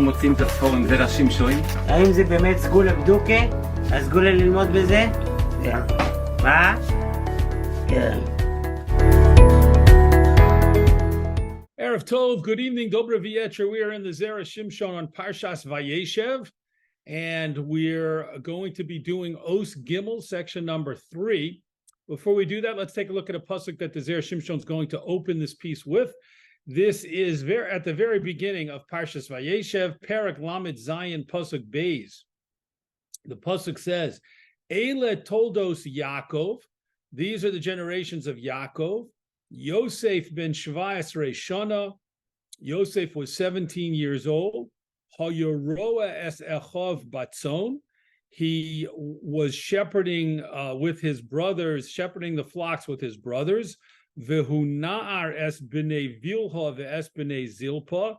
אנחנו מוצאים את הספור עם זרה שמשון. האם זה באמת סגולה בדוקה? הסגולה ללמוד בזה? כן. מה? כן. Erev Tov, good evening, Dobra V'Yetcher. We are in the Zera Shimshon on Parshas Vayeshev, and we're going to be doing Os Gimel, section number 3. Before we do that, let's take a look at a pasuk that the Zera Shimshon is going to open this piece with. This is at the very beginning of Parshas Vayeshev, Perek Lamed Zayin Pasuk Beis. The pasuk says, Eile Toldos Yaakov. These are the generations of Yaakov. Yosef ben Shvayas Shana. Yosef was 17 years old. Hayoroa es Echov Batzon. He was shepherding with his brothers, shepherding the flocks with his brothers. V'huna'ar es b'nei Vilha ve'es b'nei Zilpa.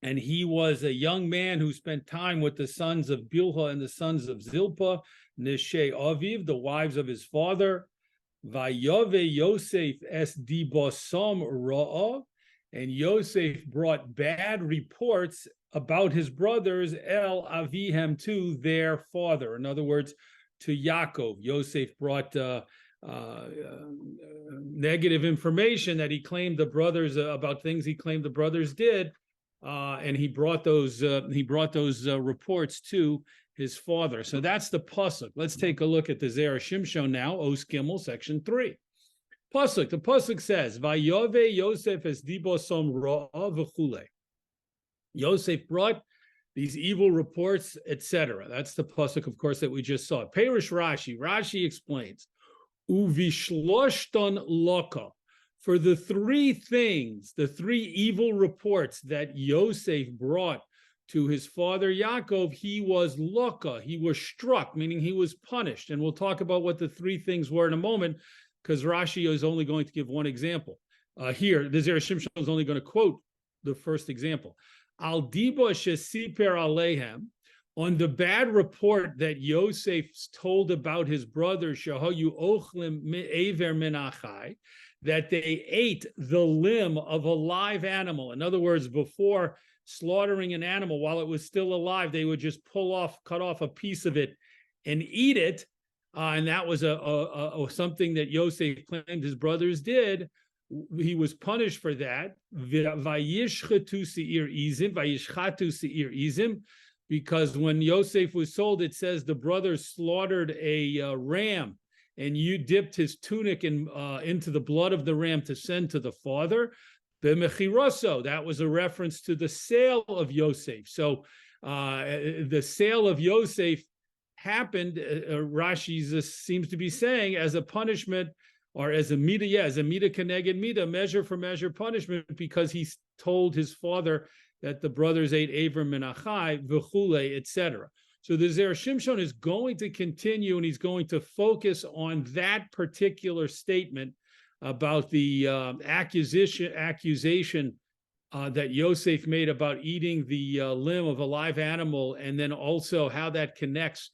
And he was a young man who spent time with the sons of Bilha and the sons of Zilpa, Neshei Aviv, the wives of his father. Vayove Yosef es dibosom ra'a. And Yosef brought bad reports about his brothers, El Avihem, to their father. In other words, to Yaakov. Yosef brought negative information that he claimed the brothers, about things he claimed the brothers did. And he brought those reports to his father. So that's the pasuk. Let's take a look at the Zera Shimshon now, Os Gimel, section 3. Pasuk. The pasuk says, "Vayove Yosef es dibosom ra'a v'chule." Yosef brought these evil reports, etc. That's the pasuk, of course, that we just saw. Perish Rashi. Rashi explains, "Uvishloshton loka." For the three things, the three evil reports that Yosef brought to his father Yaakov, he was loka, he was struck, meaning he was punished. And we'll talk about what the three things were in a moment, because Rashi is only going to give one example. Here, the Zera Shimshon is only going to quote the first example. Al diba shesiper alehem, on the bad report that Yosef told about his brothers, shahayu ochlim me'ever min achai, that they ate the limb of a live animal. In other words, before slaughtering an animal while it was still alive, they would just cut off a piece of it and eat it. And that was something that Yosef claimed his brothers did. He was punished for that. Vayishchatu seir izim, because when Yosef was sold, it says the brothers slaughtered a ram, and you dipped his tunic into the blood of the ram to send to the father. B'mechiroso, that was a reference to the sale of Yosef. So the sale of Yosef happened, Rashi seems to be saying, as a punishment, or as a mida, as a mida keneged mida, measure for measure punishment, because he told his father that the brothers ate Aver min achai, v'chule, etc. So the Zera Shimshon is going to continue, and he's going to focus on that particular statement about the accusation that Yosef made about eating the limb of a live animal, and then also how that connects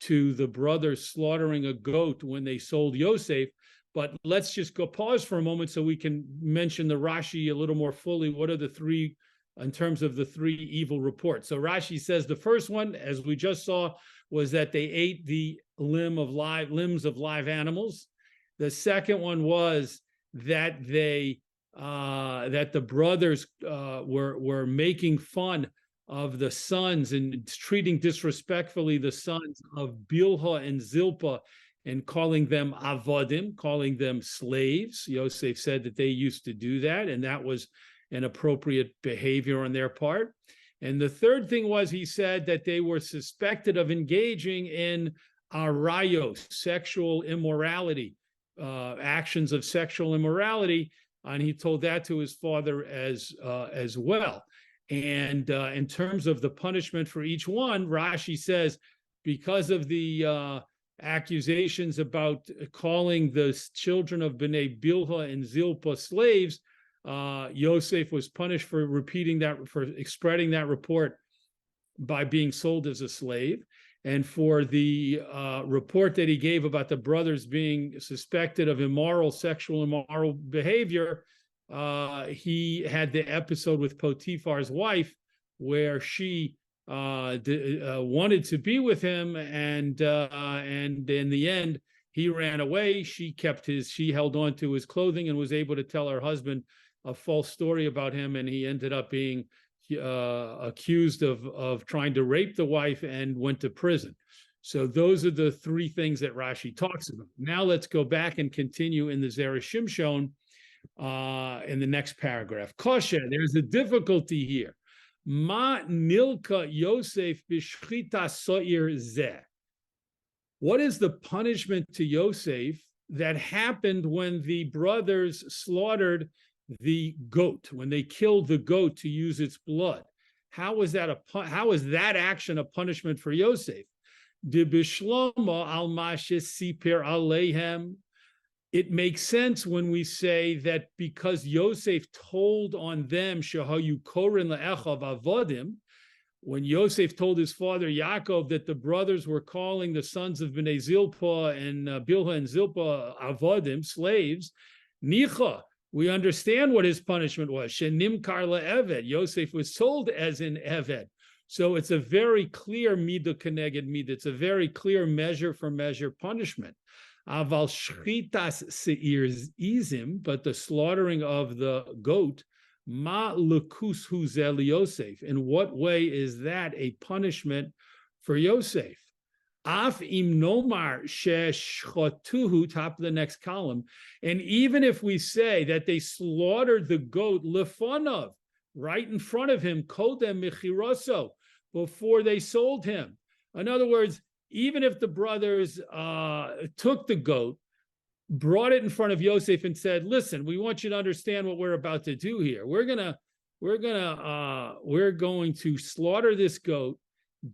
to the brothers slaughtering a goat when they sold Yosef. But let's just pause for a moment so we can mention the Rashi a little more fully. What are the three, in terms of the three evil reports? So Rashi says the first one, as we just saw, was that they ate the limbs of live animals. The second one was that that the brothers were making fun of the sons and treating disrespectfully the sons of Bilha and Zilpa, and calling them avodim, calling them slaves. Yosef said that they used to do that, and that was inappropriate behavior on their part. And the third thing was, he said that they were suspected of engaging in arayos, sexual immorality, actions of sexual immorality, and he told that to his father as well. And in terms of the punishment for each one, Rashi says, because of the accusations about calling the children of Bnei Bilha and Zilpa slaves, Yosef was punished for spreading that report by being sold as a slave. And for the report that he gave about the brothers being suspected of sexual immoral behavior, he had the episode with Potiphar's wife, where she wanted to be with him, and in the end he ran away. She held on to his clothing and was able to tell her husband a false story about him, and he ended up being accused of trying to rape the wife and went to prison. So those are the three things that Rashi talks about. Now let's go back and continue in the Zera Shimshon in the next paragraph. Kosher, there's a difficulty here. Ma nilka Yosef b'shchita so'ir zeh. What is the punishment to Yosef that happened when the brothers slaughtered the goat, when they killed the goat to use its blood? How is that action a punishment for Yosef? De bishlomo al mashes siper aleihem. It makes sense when we say that because Yosef told on them, shehayu korin le'echav avodim, when Yosef told his father Yaakov that the brothers were calling the sons of Bnei Zilpah and Bilhah and Zilpah avodim, slaves, nicha, we understand what his punishment was. Shenimkar le'eved, Yosef was sold as an eved. So it's a very clear midah keneged midah. It's a very clear measure for measure punishment. Aval shchitas seir izim, but the slaughtering of the goat, ma lekus hu zel Yosef. In what way is that a punishment for Yosef? Af im nomar sheshchotuhu, top of the next column. And even if we say that they slaughtered the goat lefonav, right in front of him, kodem michiroso, before they sold him. In other words, even if the brothers took the goat, brought it in front of Yosef and said, listen, we want you to understand what we're about to do here. We're going to slaughter this goat,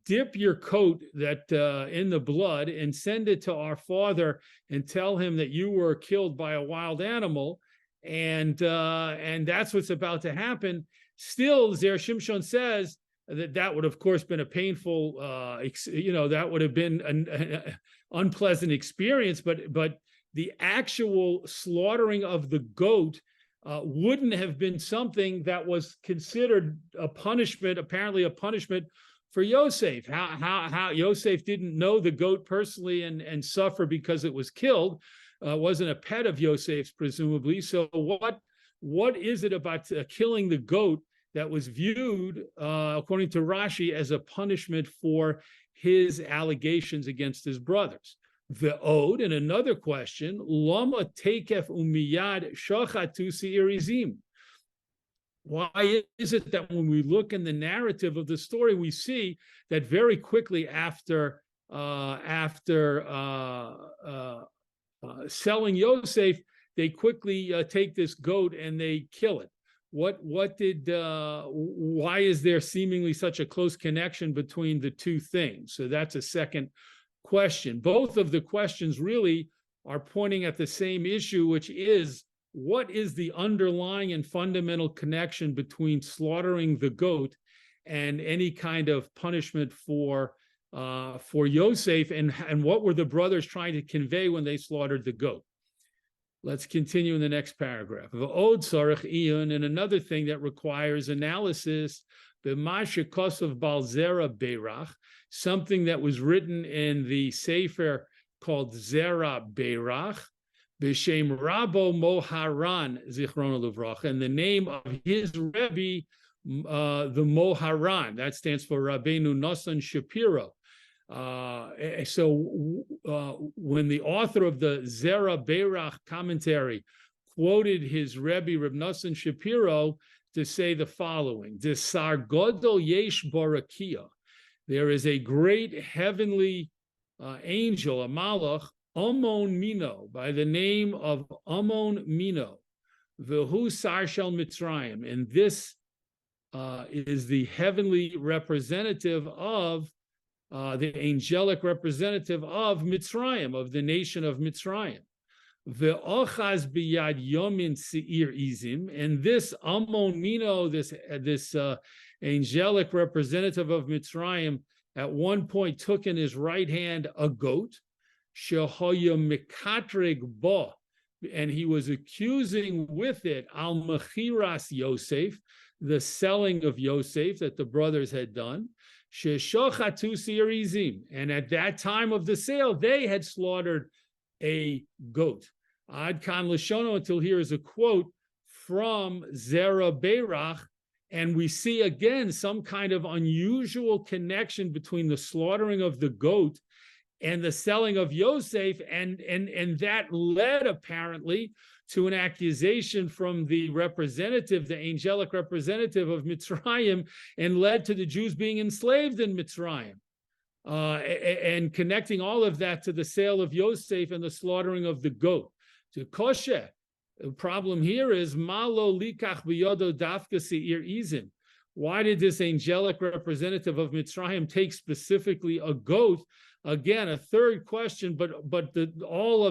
dip your coat in the blood and send it to our father and tell him that you were killed by a wild animal. And that's what's about to happen. Still, Zera Shimshon says that would, of course, been a painful, that would have been an unpleasant experience. But the actual slaughtering of the goat wouldn't have been something that was considered a punishment. Apparently, a punishment for Yosef. How Yosef didn't know the goat personally and suffer because it was killed. Wasn't a pet of Yosef's, presumably. So what is it about killing the goat that was viewed, according to Rashi, as a punishment for his allegations against his brothers? The Ode, and another question, Lama tekef umiyad shachatu seirizim. Why is it that when we look in the narrative of the story, we see that very quickly after selling Yosef, they quickly take this goat and they kill it? Why is there seemingly such a close connection between the two things? So that's a second question. Both of the questions really are pointing at the same issue, which is, what is the underlying and fundamental connection between slaughtering the goat and any kind of punishment for Yosef, and what were the brothers trying to convey when they slaughtered the goat? Let's continue in the next paragraph. And another thing that requires analysis, something that was written in the sefer called Zera Beirach, B'Shem Rabo Moharan Zichrono Livracha, and the name of his Rebbe, the Moharan, that stands for Rabbeinu Nosson Shapiro. So when the author of the Zera Beirach commentary quoted his Rebbe Reb Nosson Shapiro to say the following: Desar Godol Yesh Barakia, there is a great heavenly angel, a malach, Amon Mino, by the name of Amon Mino, V'hu Sar Shel Mitzrayim, and this is the heavenly representative of the angelic representative of Mitzrayim, of the nation of Mitzrayim. Ve'ochaz biyad yomin seir izim, and this Amon Mino, this angelic representative of Mitzrayim, at one point took in his right hand a goat, shehoya mikatreg bo, and he was accusing with it al mechiras Yosef, the selling of Yosef that the brothers had done. Sheshochatu sirizim, and at that time of the sale, they had slaughtered a goat. Ad kan Lashono, until here is a quote from Zera Beirach, and we see again some kind of unusual connection between the slaughtering of the goat and the selling of Yosef, and that led apparently to an accusation from the representative, the angelic representative of Mitzrayim, and led to the Jews being enslaved in Mitzrayim. And connecting all of that to the sale of Yosef and the slaughtering of the goat. To Koshe, the problem here is Malo likach biyodo dafka seir izim. Why did this angelic representative of Mitzrayim take specifically a goat? Again, a third question, but all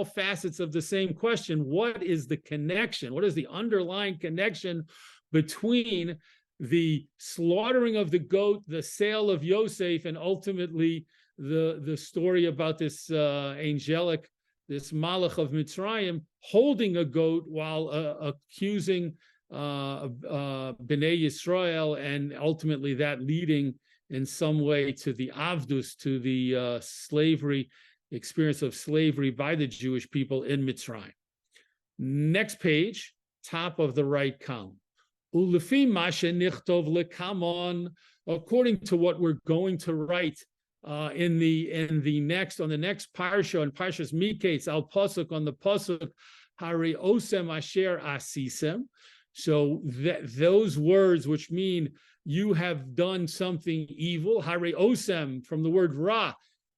facets of the same question. What is the connection? What is the underlying connection between the slaughtering of the goat, the sale of Yosef, and ultimately the story about this angelic, this Malach of Mitzrayim holding a goat while accusing Bnei Yisrael, and ultimately that leading in some way to the Avdus, to the slavery, experience of slavery by the Jewish people in Mitzrayim. Next page, top of the right column. Ulefi mashe nichtov lekamon, according to what we're going to write on the next parsha, on Parshas Miketz al pasuk, on the pasuk Hari osem asher asisem. So those words which mean you have done something evil, Hari osem, from the word ra,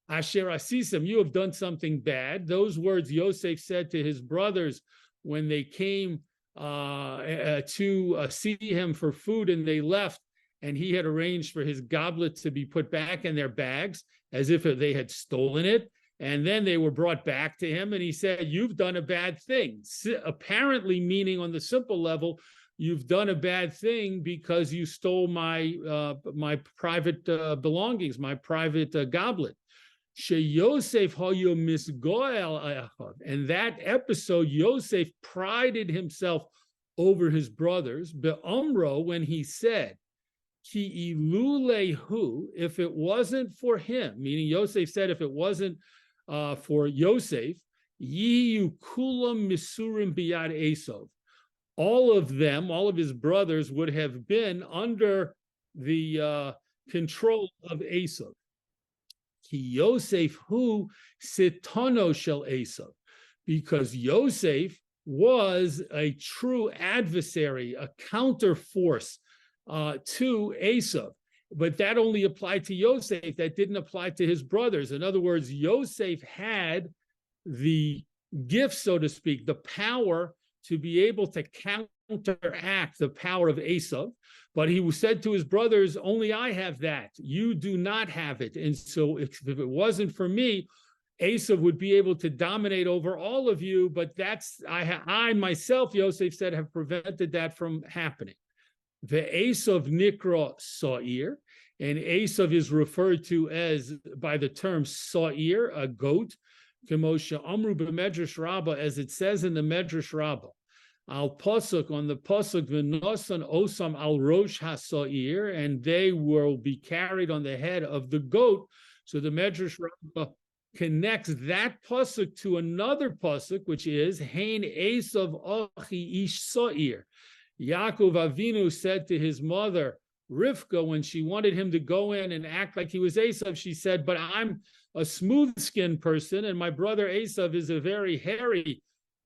asher asisem, you have done something bad. Those words Yosef said to his brothers when they came to see him for food, and they left, and he had arranged for his goblet to be put back in their bags as if they had stolen it, and then they were brought back to him, and he said, you've done a bad thing, apparently meaning on the simple level, you've done a bad thing because you stole my private belongings, my private goblet. Yosef hoyo misgoel, and that episode, Yosef prided himself over his brothers. Be'omro, when he said, "Ki ilulehu," if it wasn't for him, meaning Yosef said, if it wasn't for Yosef, yiyu kulam misurim biyad Esov, all of them, all of his brothers, would have been under the control of Esau. Ki Yosef hu sitono shel Esau, because Yosef was a true adversary, a counterforce to Esau. But that only applied to Yosef. That didn't apply to his brothers. In other words, Yosef had the gift, so to speak, the power to be able to counteract the power of Esau. But he said to his brothers, only I have that. You do not have it. And so if it wasn't for me, Esau would be able to dominate over all of you. But I myself, Yosef said, have prevented that from happening. The Esau Nikra Sa'ir, and Esau is referred to as by the term Sa'ir, a goat, Kemosha Amru b'Medrash Rabbah, as it says in the Medrash Rabbah. Al pasuk, on the pasuk, v'nosan osam al rosh haSa'ir, and they will be carried on the head of the goat. So the Medrash Rabbah connects that pasuk to another pasuk, which is Hein Esav achi ish Sa'ir. Yaakov Avinu said to his mother Rivka, when she wanted him to go in and act like he was Esav, she said, but I'm a smooth-skinned person, and my brother Esav is a very hairy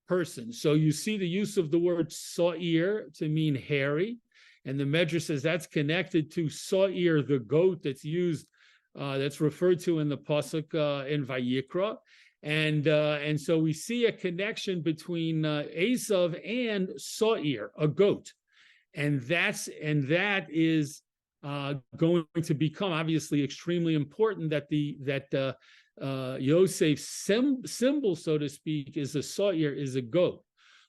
person. So you see the use of the word Sa'ir to mean hairy, and the Medrash says that's connected to Sa'ir, the goat that's used, that's referred to in the pasuk in Vayikra, and so we see a connection between Esav and Sa'ir, a goat, and that is going to become obviously extremely important. That Yosef's symbol, so to speak, is a Sa'ir, is a goat.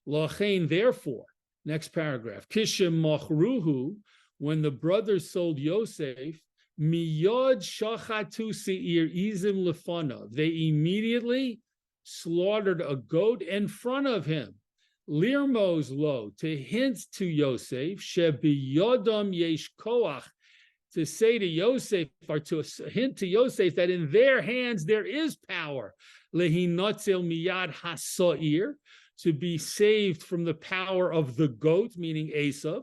Lachain, therefore, next paragraph, Kishem Machruhu, when the brothers sold Yosef, Miyod Shachatu Seir Izim Lefanav, they immediately slaughtered a goat in front of him. Lirmos lo, to hint to Yosef, shebiyodam yesh koach, to say to Yosef, or to hint to Yosef that in their hands there is power, lehinotzel miyad hasoir, to be saved from the power of the goat, meaning Esav,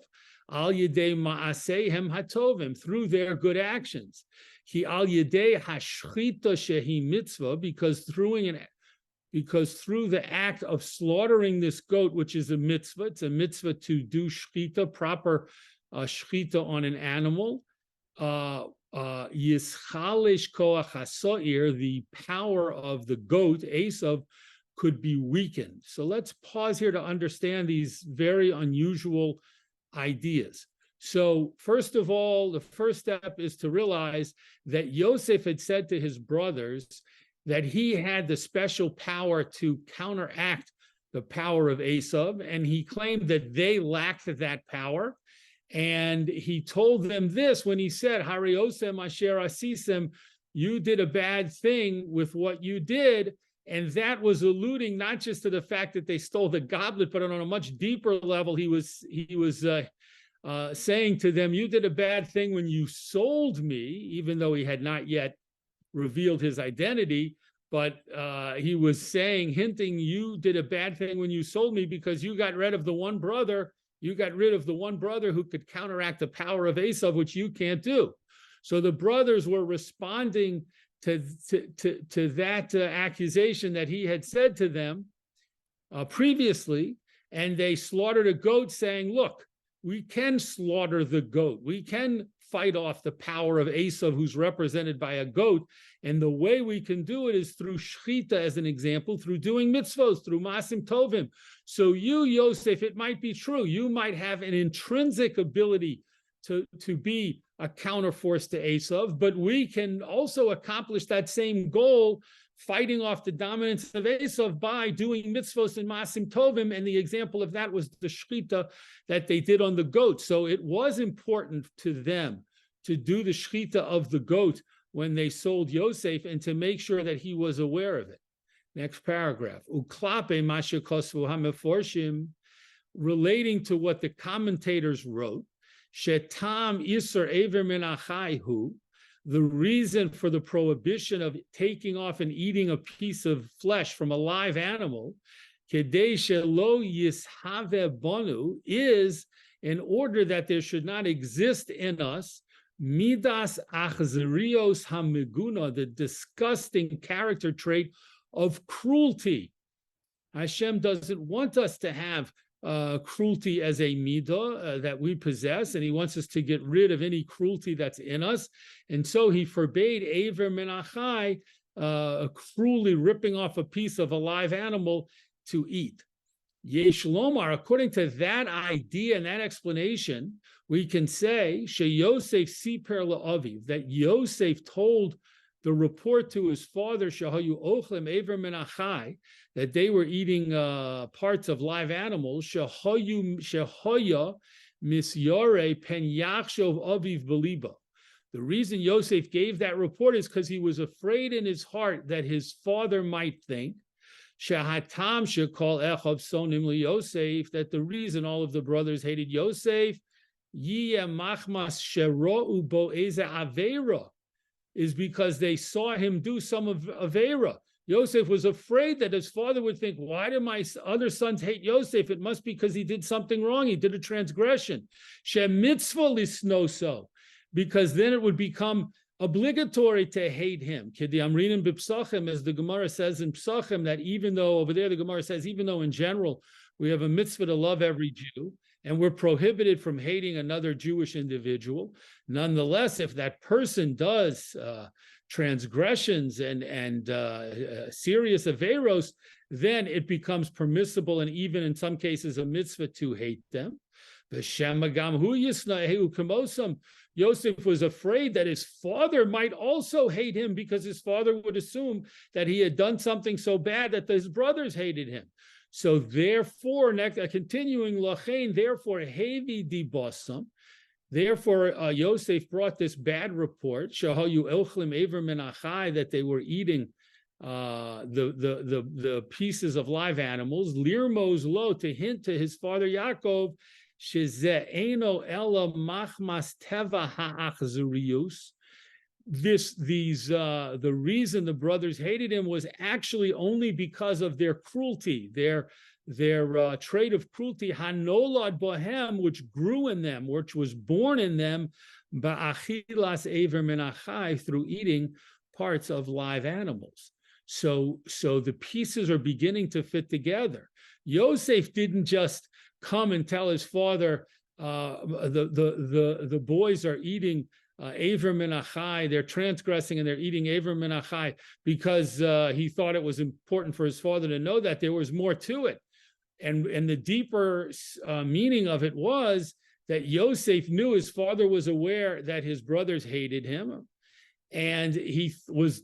al yedei ma'asehem hatovim, through their good actions. Ki al yedei hashchita shehi mitzvah, because through the act of slaughtering this goat, which is a mitzvah, it's a mitzvah to do shlita, proper shlita on an animal, yischalish koach hasoir, the power of the goat, Esav, could be weakened. So let's pause here to understand these very unusual ideas. So first of all, the first step is to realize that Yosef had said to his brothers that he had the special power to counteract the power of Esav, and he claimed that they lacked that power. And he told them this when he said, Hariosem asher asisem, you did a bad thing with what you did. And that was alluding not just to the fact that they stole the goblet, but on a much deeper level, he was saying to them, you did a bad thing when you sold me, even though he had not yet revealed his identity, but he was saying, hinting, you did a bad thing when you sold me because you got rid of the one brother who could counteract the power of Esav, which you can't do. So the brothers were responding to that accusation that he had said to them previously, and they slaughtered a goat, saying, look, we can slaughter the goat. We can fight off the power of Esav, who's represented by a goat. And the way we can do it is through shlita, as an example, through doing mitzvos, through masim tovim. So you, Yosef, it might be true. You might have an intrinsic ability to be a counterforce to Esav, but we can also accomplish that same goal, fighting off the dominance of Esav by doing mitzvos and masim tovim, and the example of that was the shlita that they did on the goat. So it was important to them to do the shlita of the goat when they sold Yosef, and to make sure that he was aware of it. Next paragraph. Uklape masha kosvu hameforshim, relating to what the commentators wrote, shetam isur ever min achaihu, the reason for the prohibition of taking off and eating a piece of flesh from a live animal, kedei shelo yishave banu, is in order that there should not exist in us midas achzerios hamiguna, the disgusting character trait of cruelty. Hashem doesn't want us to have cruelty as a midah that we possess, and he wants us to get rid of any cruelty that's in us. And so he forbade Aver Menachai, cruelly ripping off a piece of a live animal to eat. Yesh Lomar, according to that idea and that explanation, we can say She Yosef Siper La'aviv, that Yosef told the report to his father, Shahayu Ochlem Aver Menachai, that they were eating parts of live animals, Shahoya Misyore Pen Yachshov Aviv Beliba. The reason Yosef gave that report is because he was afraid in his heart that his father might think Shahatam Shekol Echov Sonim Li Yosef, that the reason all of the brothers hated Yosef, Yiyeh Machmas Shero'u Bo Eze Aveira, is because they saw him do some of Aveira. Yosef was afraid that his father would think, why do my other sons hate Yosef? It must be because he did something wrong. He did a transgression. Shem mitzvah lisnoso, because then it would become obligatory to hate him. Kedi amrinim b'psachim, as the Gemara says in Psachim, that even though, over there the Gemara says, even though in general we have a mitzvah to love every Jew, and we're prohibited from hating another Jewish individual, nonetheless, if that person does transgressions and serious averos, then it becomes permissible, and even in some cases a mitzvah, to hate them. Yosef was afraid that his father might also hate him, because his father would assume that he had done something so bad that his brothers hated him. So therefore, continuing lachein, therefore hevi di basam, therefore Yosef brought this bad report, shahayu elchlim ever menachai, that they were eating the pieces of live animals, lirmos lo, to hint to his father Yaakov, sheze'eno ela machmas teva ha'achzurius. The reason the brothers hated him was actually only because of their cruelty, their trait of cruelty, hanolad bohem, which grew in them, which was born in them, ba'achilas aver min achai, through eating parts of live animals. So the pieces are beginning to fit together. Yosef didn't just come and tell his father, the boys are eating aver min achai, they're transgressing and they're eating aver min achai, because he thought it was important for his father to know that. There was more to it. And the deeper meaning of it was that Yosef knew his father was aware that his brothers hated him, and he was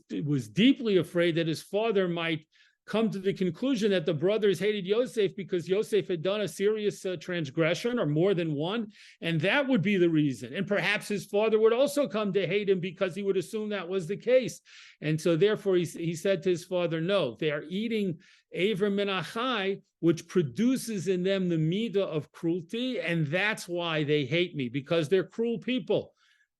deeply afraid that his father might come to the conclusion that the brothers hated Yosef because Yosef had done a serious transgression, or more than one, and that would be the reason. And perhaps his father would also come to hate him because he would assume that was the case. And so therefore he said to his father, no, they are eating aver min achai, which produces in them the midah of cruelty, and that's why they hate me, because they're cruel people.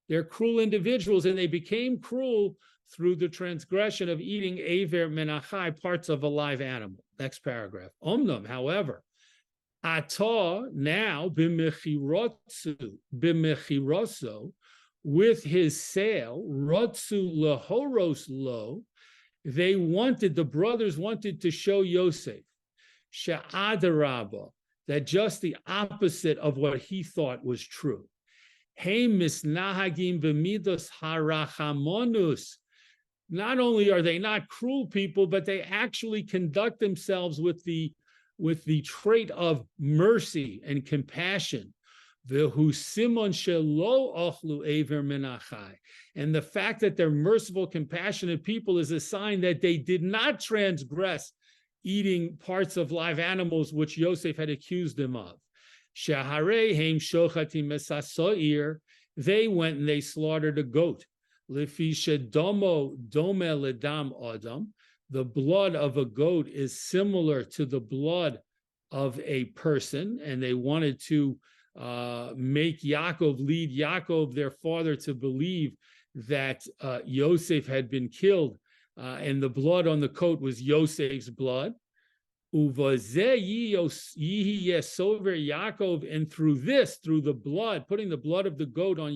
They're cruel individuals, and they became cruel through the transgression of eating aver min achai, parts of a live animal. Next paragraph. Omnam, however, atah, now, b'mechiroso, with his sale, rotzu lehoros lo, the brothers wanted to show Yosef, she'adarabah, that just the opposite of what he thought was true. Hey misnahagim b'midos harachamonus. Not only are they not cruel people, but they actually conduct themselves with the trait of mercy and compassion. V'hu simon shelo ochlu aver min achai. And the fact that they're merciful, compassionate people is a sign that they did not transgress eating parts of live animals, which Yosef had accused them of. Shaharei heim shochatim mesasoir. They went and they slaughtered a goat. Lefisha domo dome ledam adam. The blood of a goat is similar to the blood of a person, and they wanted to lead Yaakov, their father, to believe that Yosef had been killed, and the blood on the coat was Yosef's blood. Yaakov, and through the blood, putting the blood of the goat on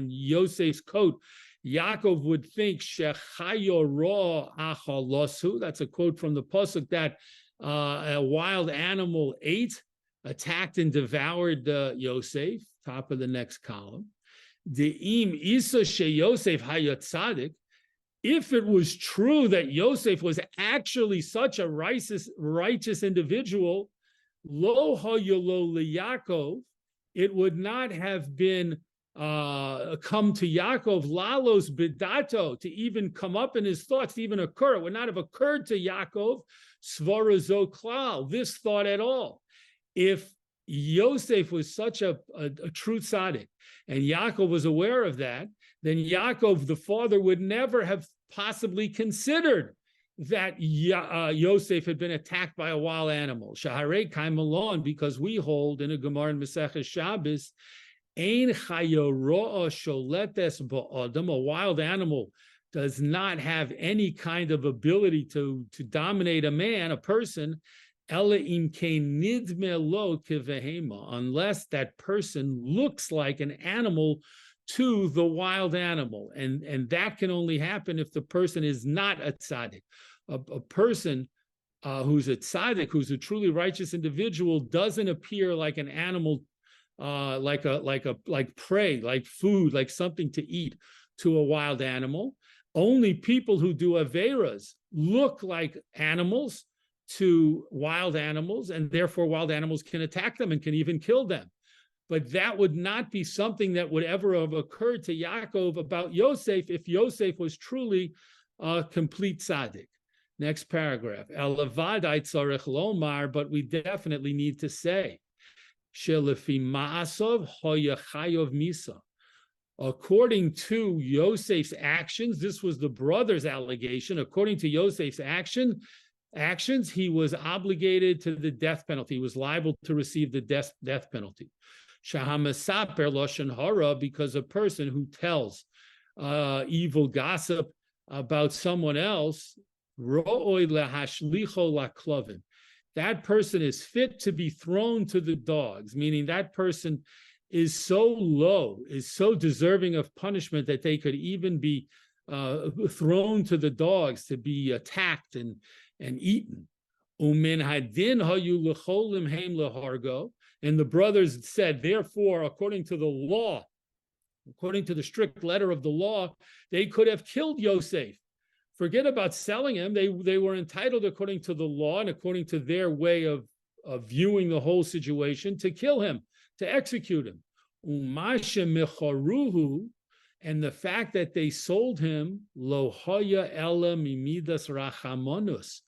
Yosef's coat, Yaakov would think shechayoro achalosu. That's a quote from the pasuk that a wild animal attacked and devoured Yosef. Top of the next column. De'im isa sheyosef hayat tzadik. If it was true that Yosef was actually such a righteous individual, lo hayolo liYaakov, it would not have been come to Yaakov, lalos bidato, to even come up in his thoughts, to even occur. It would not have occurred to Yaakov, svarazo klal, this thought at all. If Yosef was such a true tzaddik, and Yaakov was aware of that, then Yaakov, the father, would never have possibly considered that Yosef had been attacked by a wild animal. Shaharei kai malon, because we hold in a Gemara in Maseches Shabbos, ein chayoroa sholetes ba'adam, a wild animal does not have any kind of ability to dominate a man, a person, unless that person looks like an animal to the wild animal. And that can only happen if the person is not a tzaddik. A person who's a tzaddik, who's a truly righteous individual, doesn't appear like an animal, like prey, like food, like something to eat to a wild animal. Only people who do averas look like animals to wild animals, and therefore wild animals can attack them and can even kill them. But that would not be something that would ever have occurred to Yaakov about Yosef if Yosef was truly a complete tzaddik. Next paragraph. Elavadai tzarech lomar, but we definitely need to say, shelefi ma'asov hoya chayov misa. According to Yosef's actions, this was the brother's allegation. According to Yosef's actions, he was obligated to the death penalty. He was liable to receive the death penalty. Shahamasaper lashon hara, because a person who tells evil gossip about someone else, ro'oi lahashlicho laklovim, that person is fit to be thrown to the dogs, meaning that person is so low, is so deserving of punishment that they could even be thrown to the dogs to be attacked and eaten. Umin hadin hayu lecholim heim lehargo, and the brothers said, therefore, according to the law, according to the strict letter of the law, they could have killed Yosef. Forget about selling him. They were entitled, according to the law and according to their way of viewing the whole situation, to kill him, to execute him. Umashe mecharuhu, and the fact that they sold him, lo haya ela mimidas rachamonus,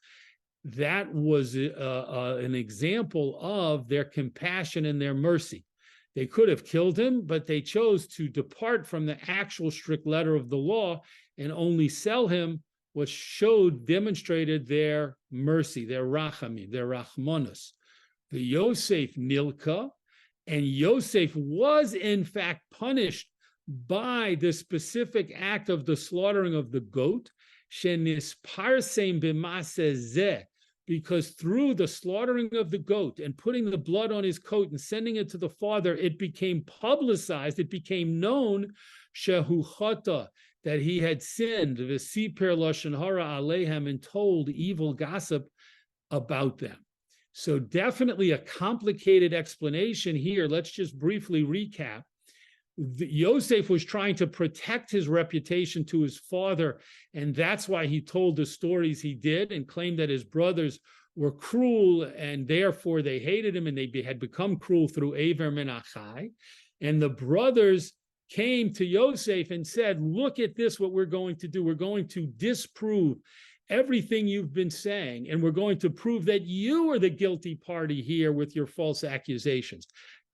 that was an example of their compassion and their mercy. They could have killed him, but they chose to depart from the actual strict letter of the law and only sell him, which demonstrated their mercy, their rachamim, their rachmonus. The Yosef nilka, and Yosef was in fact punished by the specific act of the slaughtering of the goat, shenisparsem b'maseh zeh, because through the slaughtering of the goat and putting the blood on his coat and sending it to the father, it became publicized, it became known, shehu chata, that he had sinned, v'siper lashon hara alehem, and told evil gossip about them. So definitely a complicated explanation here. Let's just briefly recap. Yosef was trying to protect his reputation to his father, and that's why he told the stories he did and claimed that his brothers were cruel, and therefore they hated him, and they had become cruel through Aver Menachai. And the brothers came to Yosef and said, look at this, what we're going to do. We're going to disprove everything you've been saying, and we're going to prove that you are the guilty party here with your false accusations.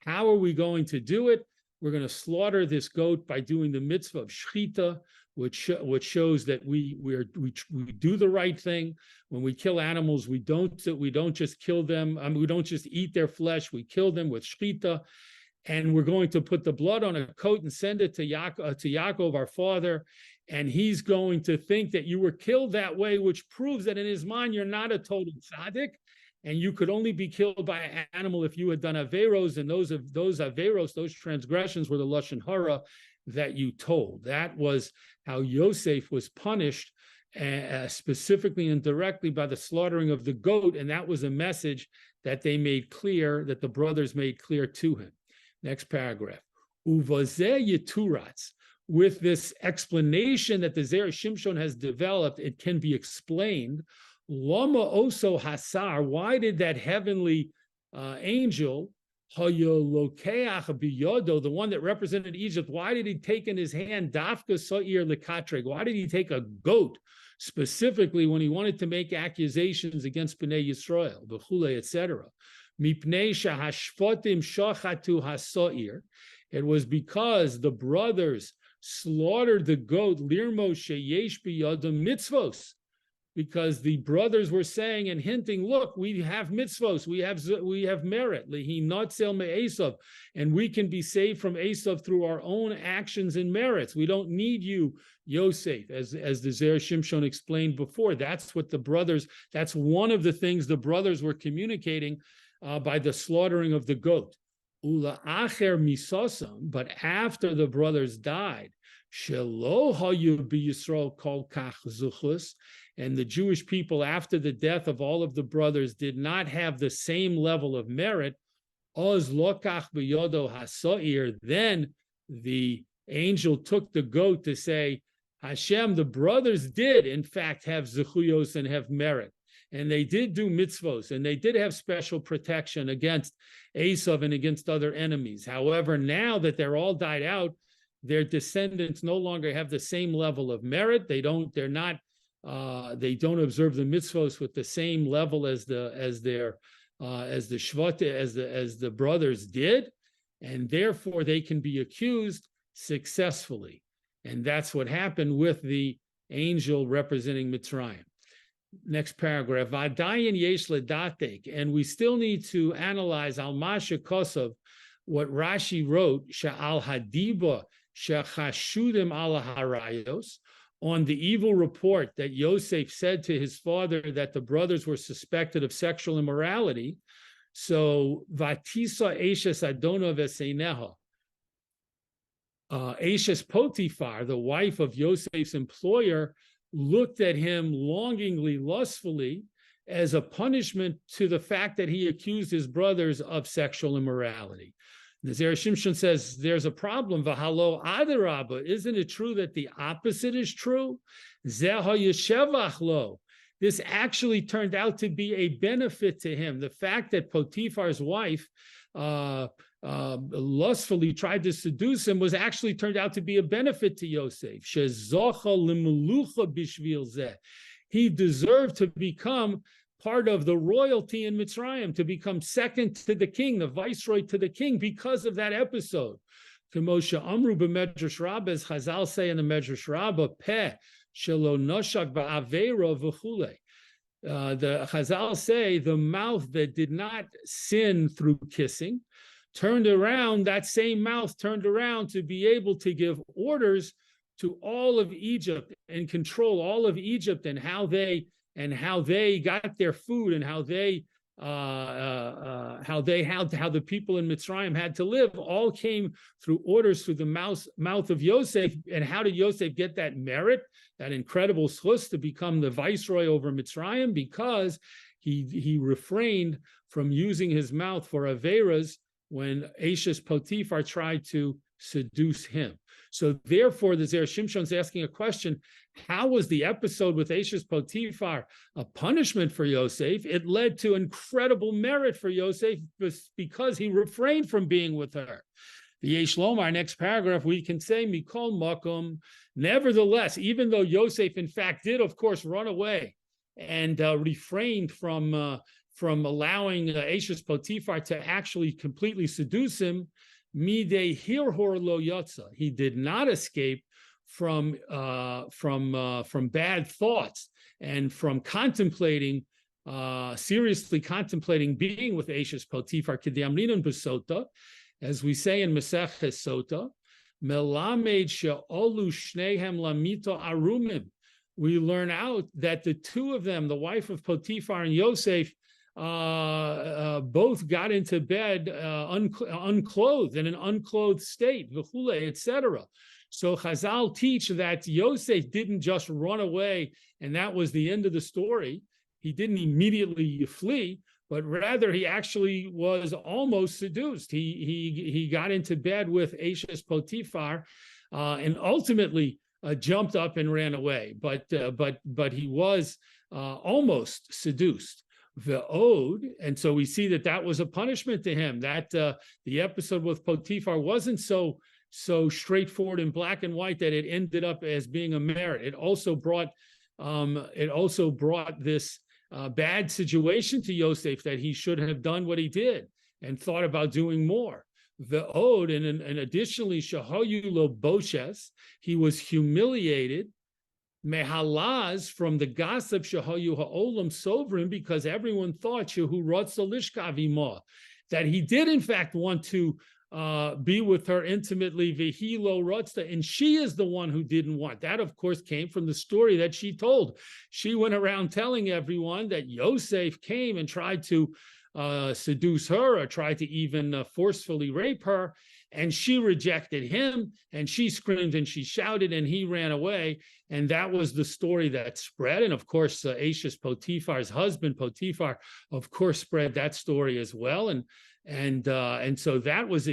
How are we going to do it? We're going to slaughter this goat by doing the mitzvah of shlita, which shows that we do the right thing. When we kill animals, we don't just kill them. We don't just eat their flesh. We kill them with shlita, and we're going to put the blood on a coat and send it to Yaakov, our father, and he's going to think that you were killed that way, which proves that in his mind you're not a total tzaddik, and you could only be killed by an animal if you had done averos, and those averos, those transgressions, were the lashon hara that you told. That was how Yosef was punished, specifically and directly by the slaughtering of the goat, and that was a message that they made clear, that the brothers made clear to him. Next paragraph. Uvazeh yituratz. With this explanation that the Zera Shimshon has developed, it can be explained. Lama oso hasar, why did that heavenly angel, hayolokeach biyodo, the one that represented Egypt, why did he take in his hand dafka so'ir lekatreg? Why did he take a goat specifically when he wanted to make accusations against Bnei Yisrael, b'chule, etc.? Mipnei shahashfotim shachatu haso'ir. It was because the brothers slaughtered the goat lirmo sheyesh biyodam mitzvos, because the brothers were saying and hinting, look, we have mitzvos, we have merit, lehi notzel me'esav, and we can be saved from Esav through our own actions and merits. We don't need you, Yosef, as the Zera Shimshon explained before. That's what the brothers, that's one of the things the brothers were communicating by the slaughtering of the goat. Ula acher misosam, but after the brothers died, shelo hayu b'Yisrael kol kach zuchus, and the Jewish people, after the death of all of the brothers, did not have the same level of merit. Oz lokach b'yodo hasoir. Then the angel took the goat to say, Hashem, the brothers did in fact have zechuyos and have merit, and they did do mitzvos, and they did have special protection against Esav and against other enemies. However, now that they're all died out, their descendants no longer have the same level of merit. They don't observe the mitzvos with the same level as the shvata, as the brothers did, and therefore they can be accused successfully. And that's what happened with the angel representing Mitzrayim. Next paragraph, Vadayin yesh ledatek, and we still need to analyze al masha kosov, what Rashi wrote, she'al hadiba she'chashudim ala harayos, on the evil report that Yosef said to his father that the brothers were suspected of sexual immorality. So, Vatisa Eshes Adona Veseineha, Eshes Potiphar, the wife of Yosef's employer, looked at him longingly, lustfully, as a punishment to the fact that he accused his brothers of sexual immorality. The Zera Shimshon says there's a problem. V'halo adarabba, isn't it true that the opposite is true? Zeha yeshevach lo. This actually turned out to be a benefit to him. The fact that Potiphar's wife lustfully tried to seduce him was actually turned out to be a benefit to Yosef. Shezocha limelucha bishvil zeh. He deserved to become part of the royalty in Mitzrayim, to become second to the king, the viceroy to the king, because of that episode. K'moshe Amru b'Medrash Rabbah, as Chazal say in the Medrash Rabbah, peh shelo noshak ba'avera v'chule. The Chazal say the mouth that did not sin through kissing turned around, that same mouth turned around to be able to give orders to all of Egypt and control all of Egypt and how they got their food and how the people in Mitzrayim had to live, all came through orders through the mouth of Yosef. And how did Yosef get that merit, that incredible schus to become the viceroy over Mitzrayim? Because he refrained from using his mouth for averas when Eshes Potiphar tried to seduce him. So therefore, the Zera Shimshon is asking a question: how was the episode with Eshes Potiphar a punishment for Yosef? It led to incredible merit for Yosef because he refrained from being with her. The Yesh Lomar, next paragraph, we can say, Mikol Makom, nevertheless, even though Yosef in fact did, of course, run away and refrained from allowing Eshes Potiphar to actually completely seduce him, Midei hirhor lo yotza, he did not escape from bad thoughts and from seriously contemplating being with Eshes Potiphar. K'diamrinon b'sota, as we say in Maseches Sota, melamed she'olu shnehem lamito arumim. We learn out that the two of them, the wife of Potiphar and Yosef, both got into bed unclothed, in an unclothed state, v'chule, etc. So Chazal teach that Yosef didn't just run away and that was the end of the story. He didn't immediately flee, but rather he actually was almost seduced. He got into bed with Eshes Potiphar and ultimately jumped up and ran away. But he was almost seduced. The ode, and so we see that was a punishment to him. That the episode with Potiphar wasn't so straightforward and black and white that it ended up as being a merit. It also brought this bad situation to Yosef, that he should have done what he did and thought about doing more. The ode, and additionally, shahoyu lo boshes, he was humiliated. Mehalaz, from the gossip, shahoyu ha'olam sovrim, because everyone thought shehu rotza lishkav imo, that he did in fact want to be with her intimately, vehi lo rotza, and she is the one who didn't want. That, of course, came from the story that she told. She went around telling everyone that Yosef came and tried to seduce her or tried to even forcefully rape her, and she rejected him, and she screamed and she shouted, and he ran away. And that was the story that spread. And of course, Eshes Potiphar's husband, Potiphar, of course, spread that story as well. And so that was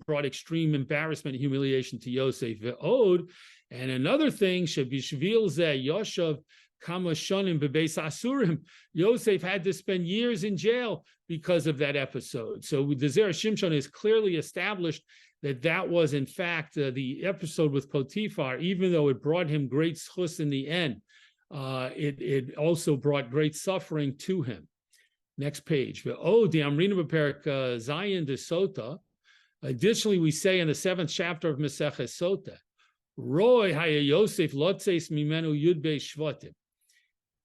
brought extreme embarrassment and humiliation to Yosef. Ve'od, and another thing, shebishvil zeh yoshav kama shonim bebeis asurim, Yosef had to spend years in jail because of that episode. So the Zera Shimshon is clearly established that was in fact the episode with Potiphar. Even though it brought him great schus in the end, it also brought great suffering to him. Next page. Oh, the Amrina Beperik Zayin de Sota, Additionally, we say in the 7th chapter of Maseches Sota, Roy haya Yosef lotzeis mimenu yudbei shvatim.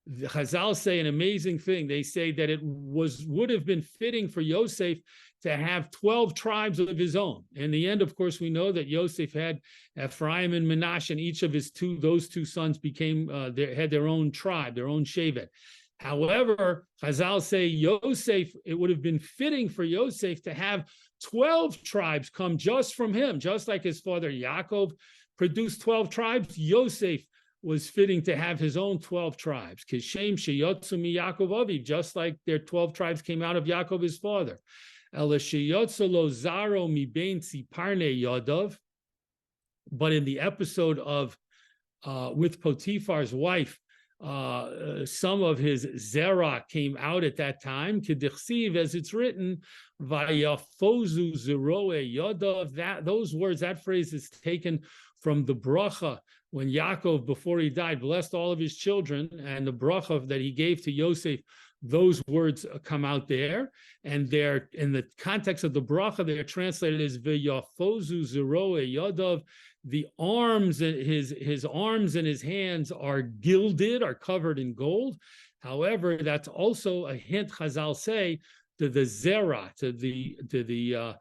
The Chazal say an amazing thing. They say that it would have been fitting for Yosef to have 12 tribes of his own. In the end, of course, we know that Yosef had Ephraim and Menashe, and each of those two sons had their own tribe, their own shevet. However, Chazal say Yosef, it would have been fitting for Yosef to have 12 tribes come just from him, just like his father Yaakov produced 12 tribes. Yosef was fitting to have his own 12 tribes. Kishem sheyotzu mi Yaakov aviv, just like their 12 tribes came out of Yaakov, his father. Ela sheyotzu lo zaro mi bein tziparnei yodov. But in the episode of with Potiphar's wife, some of his Zera came out at that time. Kedichsiv, as it's written, vayafozu zeroe yodov. That phrase is taken from the bracha when Yaakov, before he died, blessed all of his children, and the bracha that he gave to Yosef, those words come out there, and they're in the context of the bracha, they're translated as vayafozu zeroe yodov. The arms, his arms and his hands are gilded, are covered in gold. However, that's also a hint, Chazal say, to the zera, to the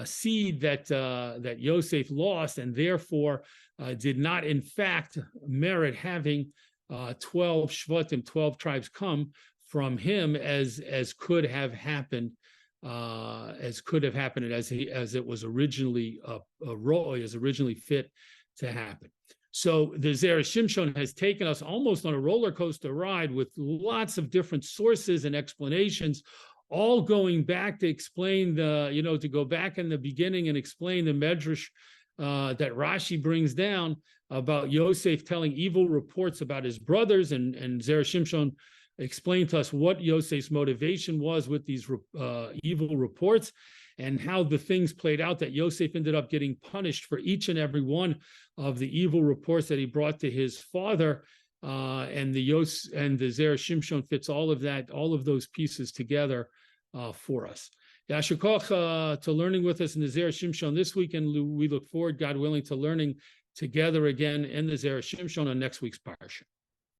seed that Yosef lost, and therefore did not, in fact, merit having 12 shvatim, 12 tribes come from him, as could have happened. As it was originally originally fit to happen. So the Zera Shimshon has taken us almost on a roller coaster ride with lots of different sources and explanations, all going back to explain to go back in the beginning and explain the medrash that Rashi brings down about Yosef telling evil reports about his brothers, and Zera Shimshon explained to us what Yosef's motivation was with these evil reports, and how the things played out, that Yosef ended up getting punished for each and every one of the evil reports that he brought to his father. And the Zera Shimshon fits all of that, all of those pieces together for us. Yasher koach to learning with us in the Zera Shimshon this week, and we look forward, God willing, to learning together again in the Zera Shimshon on next week's Parsha.